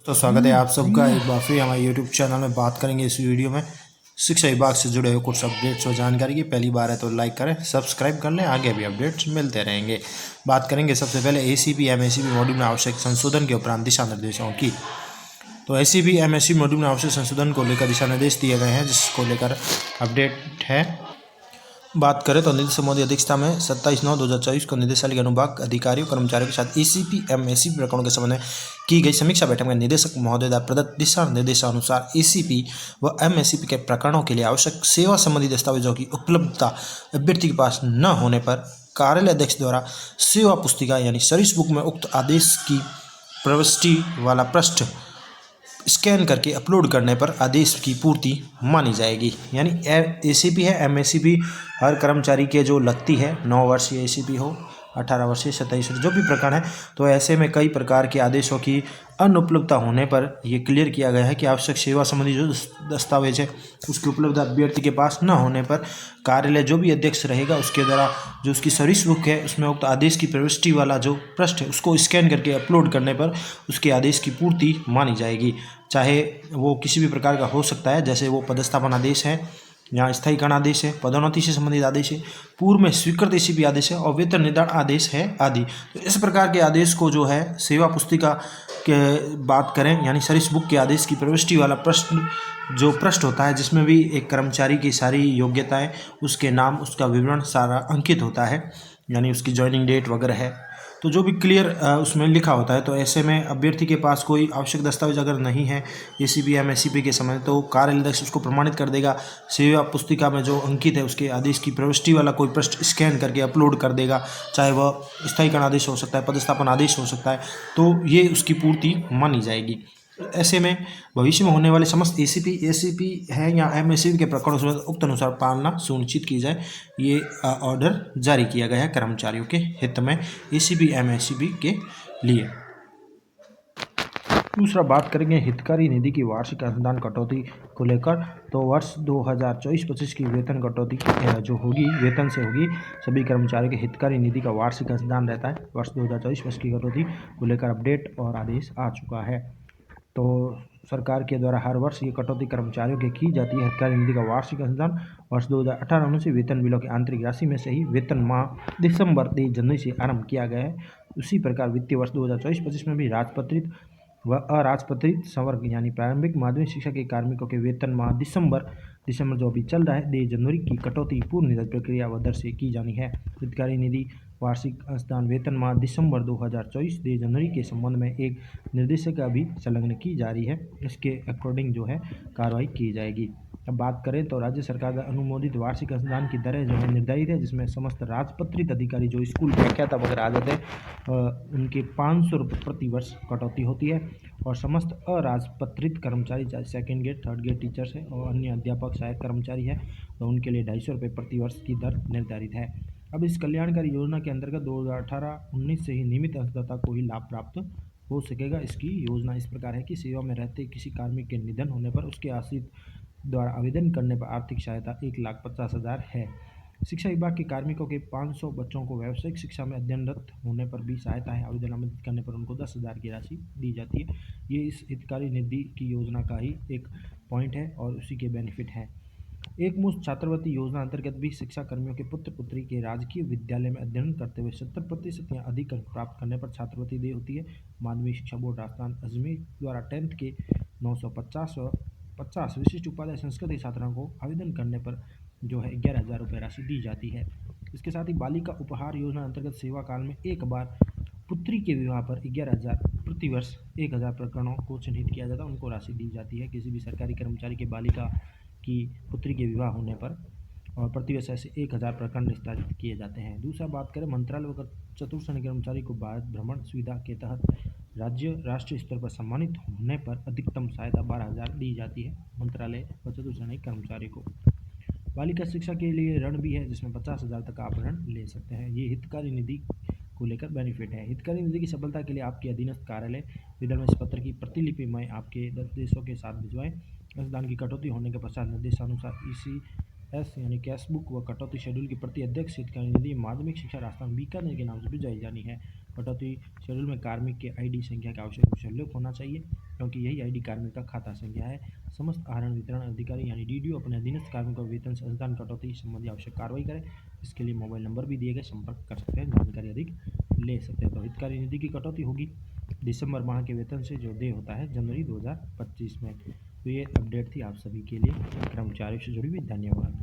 तो स्वागत है आप सबका एक बार फिर हमारे यूट्यूब चैनल में। बात करेंगे इस वीडियो में शिक्षा विभाग से जुड़े हुए कुछ अपडेट्स और जानकारी की। पहली बार है तो लाइक करें, सब्सक्राइब कर लें, आगे भी अपडेट्स मिलते रहेंगे। बात करेंगे सबसे पहले एसीपी एमएससीबी मॉड्यूल में आवश्यक संशोधन के उपरांत दिशा निर्देशों की। तो एसीपी एमएससी मॉड्यूल में आवश्यक संशोधन को लेकर दिशा निर्देश दिए गए हैं, जिसको लेकर अपडेट है। बात करें तो निदेशक महोदय अध्यक्षता में 27/9/2024 को निदेशालय के अनुभाग अधिकारियों कर्मचारियों के साथ एसीपी एमएससी प्रकरणों के संबंध में की गई समीक्षा बैठक में निदेशक महोदय द्वारा प्रदत्त दिशा निर्देशानुसार एसीपी व एमएससी के प्रकरणों के लिए आवश्यक सेवा संबंधी दस्तावेजों की उपलब्धता अभ्यर्थी के पास न होने पर कार्यालय अध्यक्ष द्वारा सेवा पुस्तिका यानी सर्विस बुक में उक्त आदेश की प्रविष्टि वाला पृष्ठ स्कैन करके अपलोड करने पर आदेश की पूर्ति मानी जाएगी। यानी एसीपी है, एमएससीपी हर कर्मचारी के जो लगती है, 9 वर्षीय एसीपी हो, 18 वर्षीय, 27 वर्ष, जो भी प्रकरण है, तो ऐसे में कई प्रकार के आदेशों की अनुपलब्धता होने पर ये क्लियर किया गया है कि आवश्यक सेवा संबंधी जो दस्तावेज है उसकी उपलब्धता अभ्यर्थी के पास न होने पर कार्यालय जो भी अध्यक्ष रहेगा उसके द्वारा जो उसकी सर्विस बुक है उसमें उक्त आदेश की प्रविष्टि वाला जो पृष्ठ है उसको स्कैन करके अपलोड करने पर उसके आदेश की पूर्ति मानी जाएगी। चाहे वो किसी भी प्रकार का हो सकता है, जैसे वो पदस्थापन आदेश है या स्थायीकरण आदेश है, पदोन्नति से संबंधित आदेश है, पूर्व में स्वीकृत एसीपी आदेश है और वेतन निर्धारण आदेश है आदि। तो इस प्रकार के आदेश को जो है सेवा पुस्तिका के बात करें यानी सर्विस बुक के आदेश की प्रविष्टि वाला प्रश्न जो पृष्ठ होता है, जिसमें भी एक कर्मचारी की सारी योग्यताएं, उसके नाम, उसका विवरण सारा अंकित होता है, यानी उसकी ज्वाइनिंग डेट वगैरह है, तो जो भी क्लियर उसमें लिखा होता है। तो ऐसे में अभ्यर्थी के पास कोई आवश्यक दस्तावेज अगर नहीं है एसीपी एमएससीपी के समय, तो कार्यालय अध्यक्ष उसको प्रमाणित कर देगा। सेवा पुस्तिका में जो अंकित है उसके आदेश की प्रविष्टि वाला कोई पृष्ठ स्कैन करके अपलोड कर देगा, चाहे वह स्थायीकरण आदेश हो सकता है, पदस्थापन आदेश हो सकता है, तो ये उसकी पूर्ति मानी जाएगी। ऐसे में भविष्य में होने वाले समस्त एसीपी है या एमएससी के प्रकरणों से उक्त अनुसार पालना सुनिश्चित की जाए, ये ऑर्डर जारी किया गया है कर्मचारियों के हित में एसीपी एमएससी के लिए। दूसरा बात करेंगे हितकारी निधि की वार्षिक अनुदान कटौती को लेकर। तो वर्ष 2024-25 की वेतन कटौती जो होगी वेतन से होगी सभी कर्मचारियों के हितकारी निधि का वार्षिक अनुदान रहता है। वर्ष 2024-25 की कटौती को लेकर अपडेट और आदेश आ चुका है। तो सरकार के द्वारा हर वर्ष ये कटौती कर्मचारियों की जाती है। हितकारी निधि का वार्षिक अनुदान वर्ष 2018 से वेतन बिलों की आंतरिक राशि में से ही वेतन माह दिसंबर 23 जनवरी से आरंभ किया गया है। उसी प्रकार वित्तीय वर्ष 2024-25 में भी राजपत्रित व अराजपत्रित संवर्ग यानी प्रारंभिक माध्यमिक शिक्षा के कार्मिकों के वेतन माह दिसंबर जो अभी चल रहा है 23 जनवरी की कटौती पूर्व निर्धारित प्रक्रिया व दर से की जानी है। हितकारी निधि वार्षिक अनुदान वेतन माह दिसंबर 2024 23 जनवरी के संबंध में एक निर्देशिका भी संलग्न की जा रही है, इसके अकॉर्डिंग जो है कार्रवाई की जाएगी। अब बात करें तो राज्य सरकार द्वारा अनुमोदित वार्षिक अनुदान की दरें जो है निर्धारित है, जिसमें समस्त राजपत्रित अधिकारी जो स्कूल व्याख्याता वगैरह आ जाते हैं उनके 500 रुपये प्रति वर्ष कटौती होती है, और समस्त अराजपत्रित कर्मचारी चाहे second grade third grade teachers है और अन्य अध्यापक सहायक कर्मचारी है तो उनके लिए 250 रुपये प्रति वर्ष की दर निर्धारित है। अब इस कल्याणकारी योजना के अंतर्गत 2018-19 से ही नियमित अंशदाता को ही लाभ प्राप्त हो सकेगा। इसकी योजना इस प्रकार है कि सेवा में रहते किसी कार्मिक के निधन होने पर उसके आश्रित द्वारा आवेदन करने पर आर्थिक सहायता 1,50,000 है। शिक्षा विभाग के कार्मिकों के 500 बच्चों को व्यावसायिक शिक्षा में अध्ययनरत होने पर भी सहायता है। आवेदन आमंत्रित करने पर उनको 10,000 की राशि दी जाती है। ये इस हितकारी निधि की योजना का ही एक पॉइंट है और उसी के बेनिफिट हैं। एक मुश्त छात्रवृत्ति योजना अंतर्गत भी शिक्षा कर्मियों के पुत्र पुत्री के राजकीय विद्यालय में अध्ययन करते हुए 70% या अधिक अंक प्राप्त करने पर छात्रवृत्ति दी होती है। माध्यमिक शिक्षा बोर्ड राजस्थान अजमेर द्वारा 10th के 950 विशिष्ट उपाध्याय संस्कृत के छात्रों को आवेदन करने पर जो है 11,000 रुपये राशि दी जाती है। इसके साथ ही बालिका उपहार योजना अंतर्गत सेवा काल में एक बार पुत्री के विवाह पर 11,000 प्रति वर्ष 1,000 प्रकरणों को चिन्हित किया जाता है, उनको राशि दी जाती है। किसी भी सरकारी कर्मचारी के बालिका की पुत्री के विवाह होने पर और प्रति वर्ष ऐसे 1,000 प्रकरण निस्तारित किए जाते हैं। दूसरा बात करें मंत्रालय व चतुर्श्रेणी कर्मचारी को भारत भ्रमण सुविधा के तहत राज्य राष्ट्रीय स्तर पर सम्मानित होने पर अधिकतम सहायता 12,000 दी जाती है मंत्रालय व चतुर्श्रेणी कर्मचारी को। बालिका शिक्षा के लिए ऋण भी है, जिसमें 50,000 तक आप ऋण ले सकते हैं। ये हितकारी निधि को लेकर बेनिफिट है। हितकारी निधि की सफलता के लिए आपके अधीनस्थ कार्यालय विदर्भ में इस पत्र की प्रतिलिपि में आपके निर्देशों के साथ भिजवाएं। अनुदान की कटौती होने के पश्चात निर्देशानुसार ECS यानी कैश बुक व कटौती शेड्यूल की प्रति अध्यक्ष हितकारी निधि माध्यमिक शिक्षा राजस्थान बीकानेर के नाम से भिजवाई जानी है। कटौती शेड्यूल में कार्मिक के ID संख्या का आवश्यक उल्लेख होना चाहिए। क्योंकि यही आईडी कार्मिक का खाता संख्या है। समस्त आहरण वितरण अधिकारी यानी डीडीओ अपने अधीनस्थ कार्मिकों को वेतन से अंशदान कटौती संबंधी आवश्यक कार्रवाई करें। इसके लिए मोबाइल नंबर भी दिए गए, संपर्क कर सकते हैं, जानकारी अधिक ले सकते हैं। तो हितकारी निधि की कटौती होगी दिसंबर माह के वेतन से जो देय होता है जनवरी 2025 में। तो ये अपडेट थी आप सभी के लिए कर्मचारियों से जुड़ी हुई। धन्यवाद।